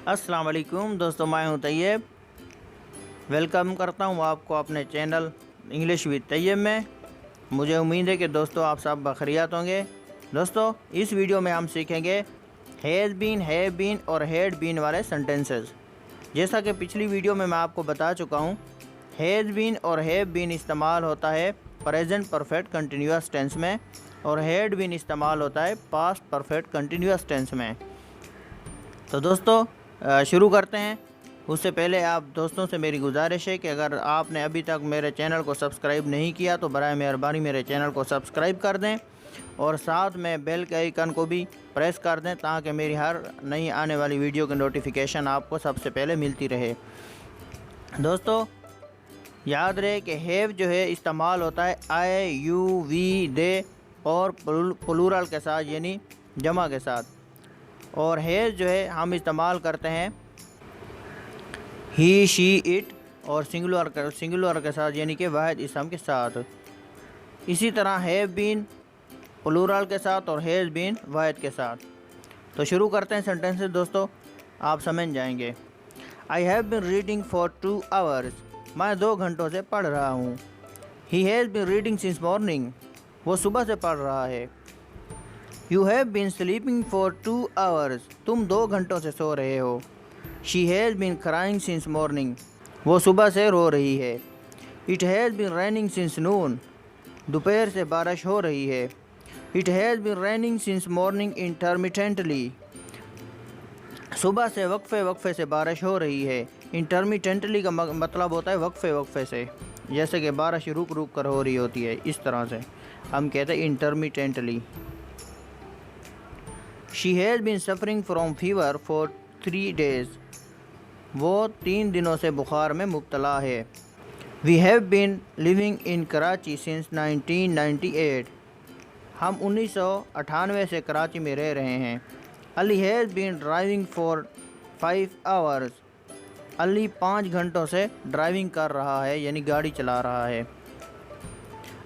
अस्सलाम वालेकुम दोस्तों, मैं हूं तैयब। वेलकम करता हूं आपको अपने चैनल इंग्लिश विद तैयब में। मुझे उम्मीद है कि दोस्तों आप सब बखैरियत होंगे। दोस्तों, इस वीडियो में हम सीखेंगे हैज़ बीन, हैव बीन और हैड बीन वाले सेंटेंसेस। जैसा कि पिछली वीडियो में मैं आपको बता चुका हूं, हैज़ बीन और हैव बीन इस्तेमाल होता है प्रेजेंट परफेक्ट कंटिन्यूअस टेंस में और हैड बीन इस्तेमाल होता है पास्ट परफेक्ट कंटिन्यूअस टेंस में। तो दोस्तों शुरू करते हैं। उससे पहले आप दोस्तों से मेरी गुजारिश है कि अगर आपने अभी तक मेरे चैनल को सब्सक्राइब नहीं किया तो बराए मेहरबानी मेरे चैनल को सब्सक्राइब कर दें और साथ में बेल के आइकन को भी प्रेस कर दें ताकि मेरी हर नई आने वाली वीडियो की नोटिफिकेशन आपको सबसे पहले मिलती रहे। दोस्तों, याद रहे कि हैव जो है इस्तेमाल होता है आई, यू, वी, दे और प्लूरल के साथ यानी जमा के साथ, और हैज़ जो है हम इस्तेमाल करते हैं ही, शी, इट और सिंगुलर के साथ यानी कि वाहिद इस्म के साथ। इसी तरह हैव बीन प्लूरल के साथ और हैज़ बीन वाहिद के साथ। तो शुरू करते हैं सेंटेंसेस। दोस्तों, आप समझ जाएंगे। I have been reading for 2 hours. मैं 2 घंटों से पढ़ रहा हूँ। He has been reading since morning. वो सुबह से पढ़ रहा है। You have been sleeping for 2 hours. तुम 2 घंटों से सो रहे हो। She has been crying since morning. वो सुबह से रो रही है। It has been raining since noon. दोपहर से बारिश हो रही है। It has been raining since morning intermittently. सुबह से वक्फे से बारिश हो रही है। Intermittently का मतलब होता है वक्फे से, जैसे कि बारिश रुक रुक कर हो रही होती है, इस तरह से हम कहते हैं intermittently। She has been suffering from fever for 3 days. वो 3 दिनों से बुखार में मुब्तला है। We have been living in Karachi since 1998. हम 1998 से कराची में रह रहे हैं। Ali has been driving for 5 hours. Ali 5 घंटों से ड्राइविंग कर रहा है यानी गाड़ी चला रहा है।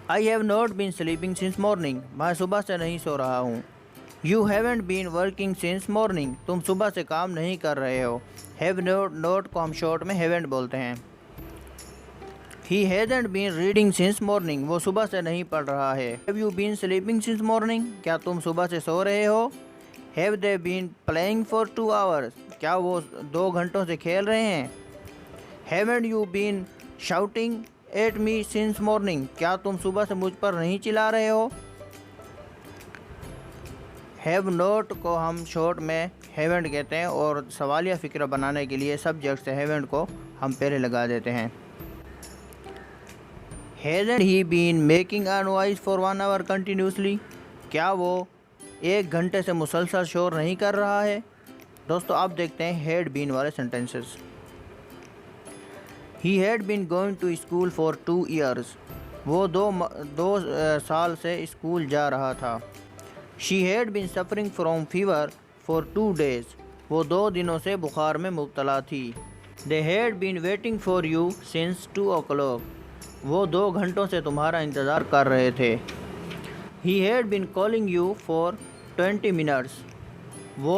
I have not been sleeping since morning. मैं सुबह से नहीं सो रहा हूँ। You haven't been working since morning. तुम सुबह से काम नहीं कर रहे हो। Have not को हम शॉर्ट में haven't बोलते हैं। He hasn't been reading since morning. वो सुबह से नहीं पढ़ रहा है। Have you been sleeping since morning? क्या तुम सुबह से सो रहे हो? Have they been playing for 2 hours? क्या वो 2 घंटों से खेल रहे हैं? Haven't you been shouting at me since morning? क्या तुम सुबह से मुझ पर नहीं चिल्ला रहे हो? हैव नोट को हम शॉर्ट में हैवेंट कहते हैं और सवालिया फ़िक्र बनाने के लिए सब्जेक्ट से हैवेंट को हम पहले लगा देते हैं। Hasn't he been making a noise for 1 hour continuously? क्या वो 1 घंटे से मुसलसल शोर नहीं कर रहा है? दोस्तों, आप देखते हैं हैड बीन वाले sentences. He had been going to school for 2 years. वो 2 साल से स्कूल जा रहा था। She had been suffering from fever for 2 days. वो 2 दिनों से बुखार में मुब्तला थी। They had been waiting for you since 2 o'clock. वो 2 घंटों से तुम्हारा इंतज़ार कर रहे थे। He had been calling you for 20 minutes. वो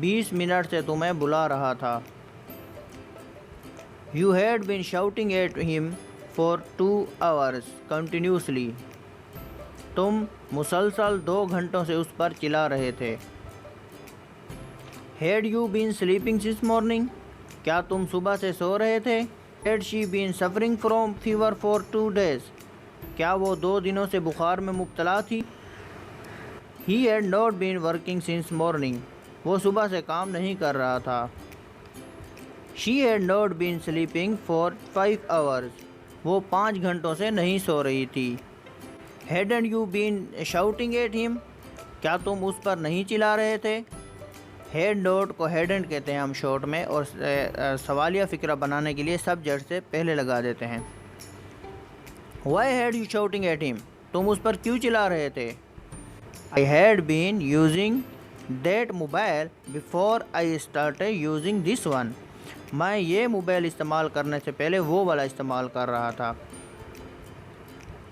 20 मिनट से तुम्हें बुला रहा था। You had been shouting at him for 2 hours continuously. तुम मुसलसल 2 घंटों से उस पर चिल्ला रहे थे। Had you been sleeping since morning? क्या तुम सुबह से सो रहे थे? Had she been suffering from fever for 2 days? क्या वो 2 दिनों से बुखार में मुब्तला थी? He had not been working since morning. वो सुबह से काम नहीं कर रहा था। She had not been sleeping for 5 hours. वो 5 घंटों से नहीं सो रही थी। Hadn't you been shouting at him? क्या तुम उस पर नहीं चिल्ला रहे थे? Had not को hadn't कहते हैं हम शॉर्ट में और सवालिया फ़िक्र बनाने के लिए सब्जेक्ट से पहले लगा देते हैं। Why had you shouting at him? तुम उस पर क्यों चिल्ला रहे थे? I had been using that mobile before I started using this one. मैं ये मोबाइल इस्तेमाल करने से पहले वो वाला इस्तेमाल कर रहा था।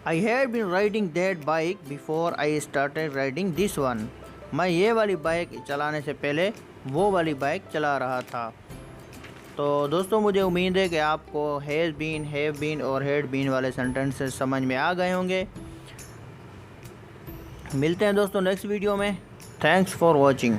I had been riding that bike before I started riding this one. मैं ये वाली बाइक चलाने से पहले वो वाली बाइक चला रहा था। तो दोस्तों मुझे उम्मीद है कि आपको हैज़ बीन, हैव बीन और हैड बीन वाले सेंटेंसेस समझ में आ गए होंगे। मिलते हैं दोस्तों नेक्स्ट वीडियो में। Thanks for watching.